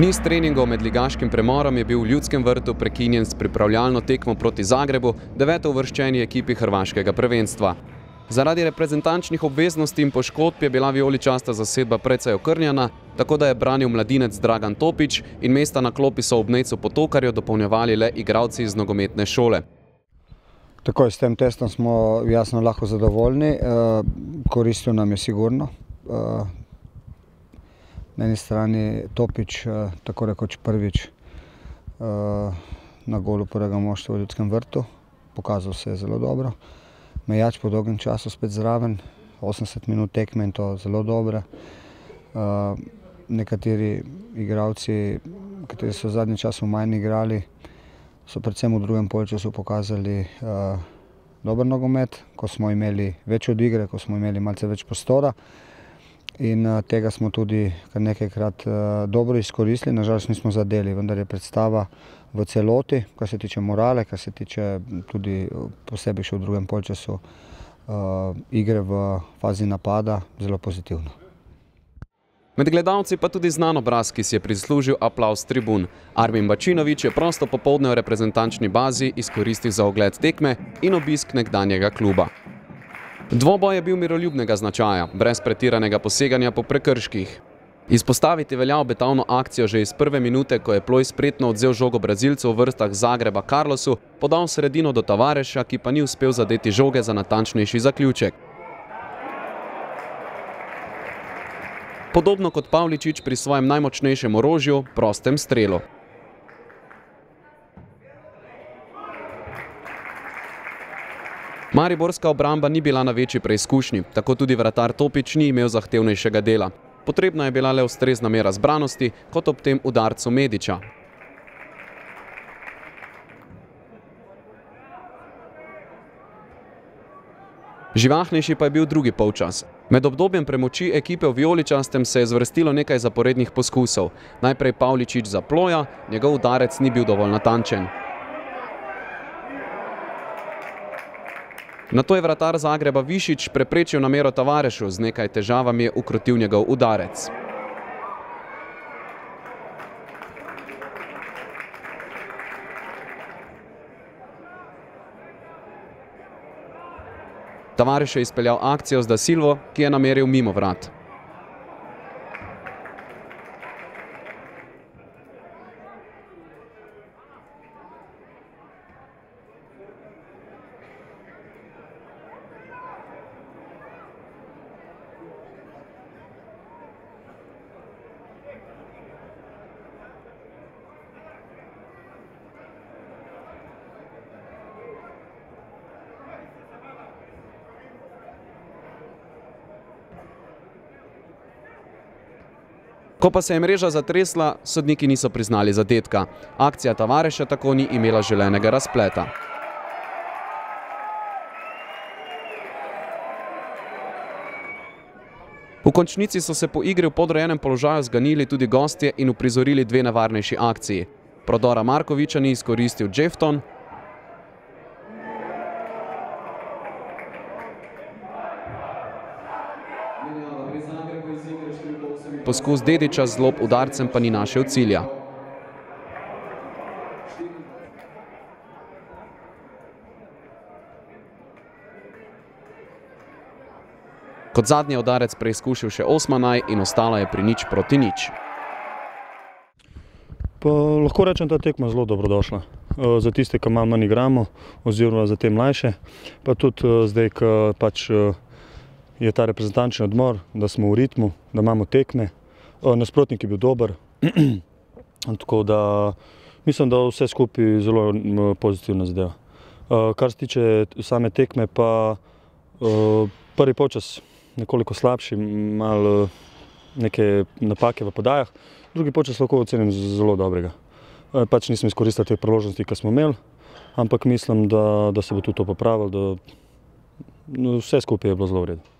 Niz treningov med ligaškim premorom je bil v Ljudskem vrtu prekinjen s pripravljalno tekmo proti Zagrebu, 9. uvrščeni ekipi hrvaškega prvenstva. Zaradi reprezentančnih obveznosti in poškodb je bila vijoličasta zasedba precej okrnjena, tako da je branil mladinec Dragan Topić in mesta na klopi so ob Nejcu Potokarju dopolnjevali le igralci iz nogometne šole. Takoj s tem testom smo jasno lahko zadovoljni, koristil nam je sigurno. Na eni strani Topić, tako rekoč prvič na golu prvega moštva v Ljudskem vrtu, pokazal se je zelo dobro. Mejač po dolgem času spet zraven, 80 minut tekme in to zelo dobre. Nekateri igralci, kateri so v zadnjem času manj igrali, so predvsem v drugem polčasu pokazali dober nogomet, ko smo imeli več od igre, ko smo imeli malce več prostora. In tega smo tudi kar nekajkrat dobro izkoristili, nažalost nismo zadeli, vendar je predstava v celoti, kar se tiče morale, kar se tiče tudi posebej še v drugem polčasu igre v fazi napada, zelo pozitivno. Med gledalci pa tudi znan obraz, ki si je prislužil aplavz tribun. Armin Bačinović je prosto popoldne v reprezentančni bazi izkoristil za ogled tekme in obisk nekdanjega kluba. Dvoboj je bil miroljubnega značaja, brez pretiranega poseganja po prekrških. Izpostaviti velja obetavno akcijo že iz prve minute, ko je Ploj spretno odzel žogo Brazilcev v vrstah Zagreba Carlosu, podal sredino do Tavareša, ki pa ni uspel zadeti žoge za natančnejši zaključek. Podobno kot Pavličič pri svojem najmočnejšem orožju, prostem strelu. Mariborska obramba ni bila na večji preizkušnji, tako tudi vratar Topić ni imel zahtevnejšega dela. Potrebna je bila le ustrezna mera zbranosti, kot ob tem udarcu Medića. Živahnejši pa je bil drugi polčas. Med obdobjem premoči ekipe v vijoličastem se je zvrstilo nekaj zaporednih poskusov. Najprej Pavličič za Ploja, njegov udarec ni bil dovolj natančen. Nato je vratar Zagreba Višić preprečil namero Tavarešu, z nekaj težavami je ukrotil njegov udarec. Tavares je izpeljal akcijo z Da Silvo, ki je nameril mimo vrat. Ko pa se je mreža zatresla, sodniki niso priznali zadetka. Akcija Tavareša tako ni imela želenega razpleta. V končnici so se po igri v podrejenem položaju zganili tudi gostje in uprizorili dve nevarnejši akciji. Prodora Markovića ni izkoristil Jefton, poskus Dedića z lob udarcem pa ni našel cilja. Kot zadnji udarec preizkušil še Osmanaj in ostala je pri 0:0. Lahko rečem, da je tekma zelo dobrodošla. Za tiste, ki malo manj igramo, oziroma za te mlajše, pa tudi zdaj, ko pač je ta reprezentančni odmor, da smo v ritmu, da imamo tekme. Nasprotnik je bil dober, tako da mislim, da vse skupaj zelo pozitivna zadeva. Kar se tiče same tekme, pa prvi polčas nekoliko slabši, malo neke napake v podajah, drugi polčas lahko ocenim zelo dobrega. Pač nismo izkoristili te priložnosti, ki smo imeli, ampak mislim, da se bo tudi to popravilo, da vse skupaj je bilo zelo v redu.